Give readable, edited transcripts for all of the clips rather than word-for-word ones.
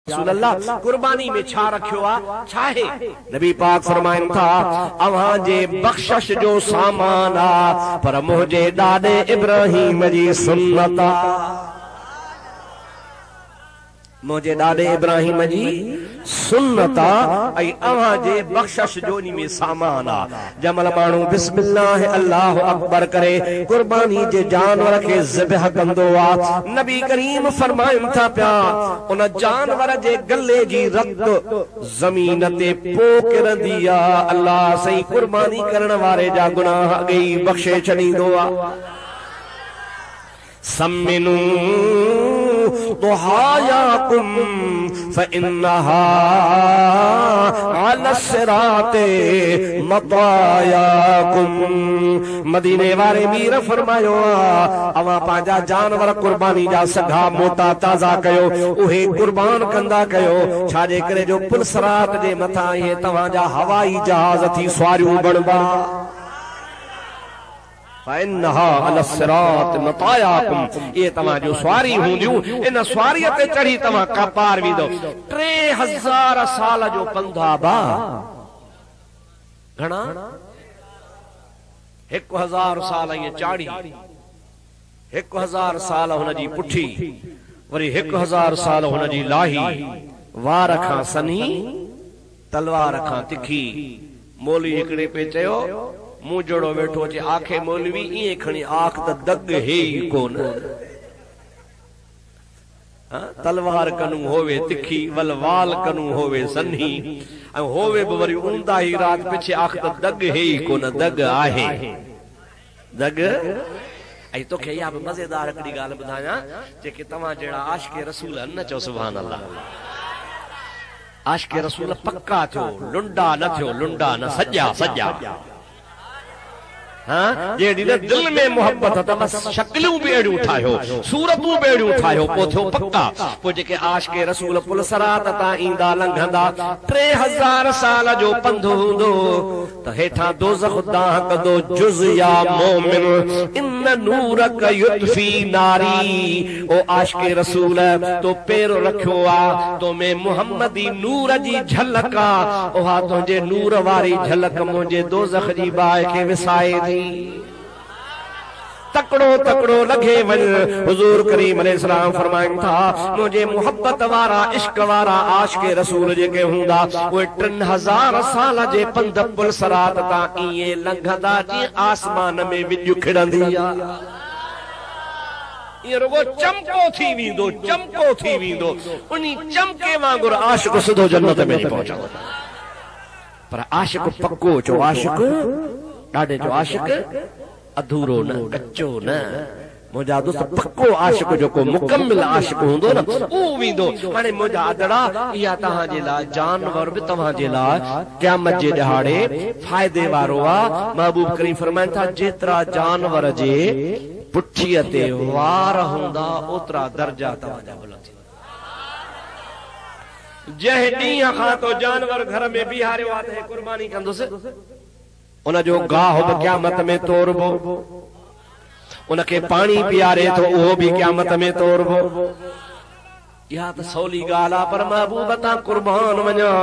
रसूलल्लाह कुर्बानी में छा रखियो आ छाहे नबी पाक फरमाइन था अवां जे बख्शिश जो सामान आ पर मुझे ॾाॾे इब्राहिम जी सुन्नत आ मुझे ॾाॾे इब्राहिम जी सुन्नत आ ऐं अवां जे बख्शिश जो इन में सामान आ जमल माण्हू बिस्मिल्लाह अल्लाह अकबर करे कुर्बानी जे जानवर के ज़िबह कंदो आ नबी करीम फरमाइन था पिया उन जानवर जे गले जी रत ज़मीन ते पोकिरंदी आ अल्लाह सही कुर्बानी करण वारे जा गुनाह अॻेई बख्शे छॾींदो आ सम्मिनू दुहायाकुम फइन्नहा अला सिराते मतायाकुम मदीने वारे मीर फरमायो अवां पंहिंजा जानवर कुर्बानी जा सघा मोटा ताज़ा कयो उहे कुर्बान कंदा कयो छाजे करे जो पुलसरात जे मथां इहे तव्हांजा हवाई जहाज थी सवारियूं बणबा ये तव्हां जो सवारी हूंदियूं इन सवारीअ ते चढ़ी तव्हां का पार वेंदो 3000 साल जो पंधा बा घणा 1000 साल ये चाड़ी 1000 साल हुन जी पुठी वरी 1000 साल हुन जी लाही वार खां सनी तलवार खां तिखी मौलवी हिकड़े पे चयो मुंह जोड़ो वेठो अचे आखे मौलवी इएं खणी आख त दग हे ई कोन तलवार कनू होवे तिखी वल वाल कनू होवे सन्ही ऐं होवे बि वरी ऊंदा ई रात पिछे आख त दग हे ई कोन दग आहे दग ऐं तोखे इहा बि मज़ेदार हिकिड़ी ॻाल्हि ॿुधायां जेके तव्हां जहिड़ा आशिक़े रसूल न चओ सुभान अल्लाह आशिक़े रसूल पक्का थियो लुंडा न थियो लुंडा न सॼा सॼा जेड़ी दिल में मोहब्बत त बस शक्लूं भी अड़ियूं ठाहियो सूरतूं भी अड़ियूं ठाहियो पो थियो पक्का पो जेके आशिक़े रसूल पुलसरात तां ईंदा लंघंदा 3000 साल जो पंधु हूंदो त हेठां दोज़ख दाह कंदो जुज़ या मोमिन इन नूरक युत्फी नारी ओ आशिक़े रसूल तो पैर रखियो आ तो में मुहम्मदी नूर जी झलक आ ओहा तुंहिंजे नूर वारी झलक मुंहिंजे दोज़ख जी बाहि खे विसाए थी तकड़ो तकड़ो लगे वल हुजूर करीम अलैहिस्सलाम फरमाइन था मुझे मोहब्बत वारा इश्क वारा आशिक़े रसूल जेके हुंदा उहे 3000 साल जे पंध पुलसरात तां इएं लंघंदा जीअं आसमान में विॼ खिड़ंदी आ ये रुगो चमको थी वेंदो उनी चमके वांगुर आशिक़ सिधो जन्नत में पहुंचो पर आशिक़ पक्को चो आशिक़ ॾाढे जो आशिक़ अधूरो न कच्चो न मुंहिंजा दोस्त पक्को आशिक़ जेको मुकम्मिल आशिक़ हूंदो न उहो वेंदो हाणे मुंहिंजा आदड़ा इहा तव्हांजे लाइ जानवर बि तव्हांजे लाइ क़यामत जे ॾहाड़े फ़ाइदे वारो आहे महबूब करीम फरमाइनि था जेतिरा जानवर जे पुठीअ ते वार हूंदा ओतिरा दर्जा तव्हांजा बुलंद जंहिं ॾींहं खां तो जानवर घर में बीहारियो आहे त कुर्बानी कंदुसि उन जो गाह बि क़यामत में तोड़बो उनखे पाणी पीआरे थो उहो बि क़यामत में तोड़बो इहा त सवली ॻाल्हि आहे पर महबूब तां कुर्बान वञा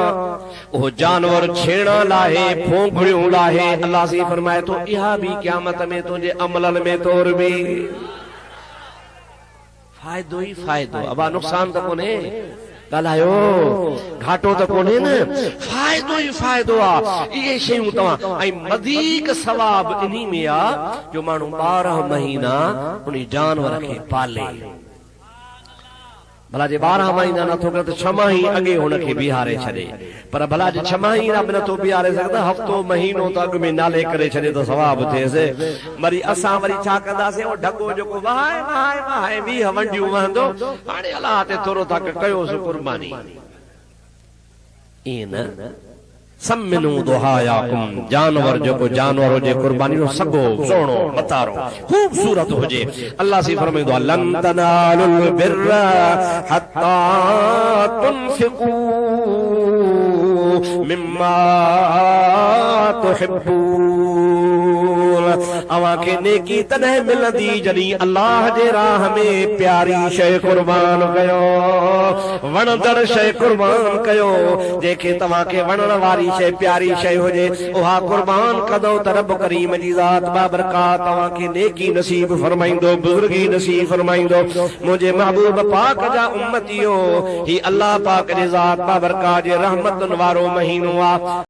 उहो जानवर छेड़ा लाहे फोंगड़ियूं लाहे अल्लाह से फरमाए थो इहा बि क़यामत में तुंहिंजे अमलनि में तोड़बी फ़ाइदो ई फ़ाइदो अबा नुक़सान त कोन्हे ॻाल्हायो घाटो त कोन्हे न फ़ाइदो ई फ़ाइदो आहे इहे शयूं तव्हां ऐं वधीक सवाब इन्ही में आहे जो माण्हू 12 महीना उन जानवर खे पाले भला जे 12 महीना नथो करे त 6 माही अॻे हुनखे बीहारे छॾे पर भला जे 6 महीना बि नथो बीहारे सघंदा हफ़्तो महीनो त अॻु में नाले करे छॾे त सवाब थिएसि वरी असां वरी छा कंदासीं उहो ढगो जेको वहाए 20 वंडियूं वहंदो हाणे अलाह ते थोरो तक कयोसि कुर्बानी ईअं न सम्मिनू दुहायाकुम जानवर जेको जानवर हुजे कुर्बानी जो सगो सोणो मतारो खूबसूरत हुजे अल्लाह से फरमाईंदो लन तनालुल बिर्र हत्ता तुनफिकू मिम्मा तुहिब्बून अवां खे नेकी तॾहिं मिलंदी जॾहिं अल्लाह जे राह में प्यारी शइ कुर्बान कयो, वणंदड़ शइ कुर्बान कयो। जंहिंखे तव्हां खे वणण वारी शइ प्यारी शइ हुजे उहा कुर्बान कदो त रब करीम जी ज़ात बाबरकात तव्हां खे नेकी नसीब फरमाईंदो, बुज़ुर्गी नसीब फरमाईंदो। मुंहिंजे महबूब पाक जा उम्मतियो, ही अल्लाह पाक जी ज़ात बाबरकात जे रहमतुनि वारो महीनो आहे।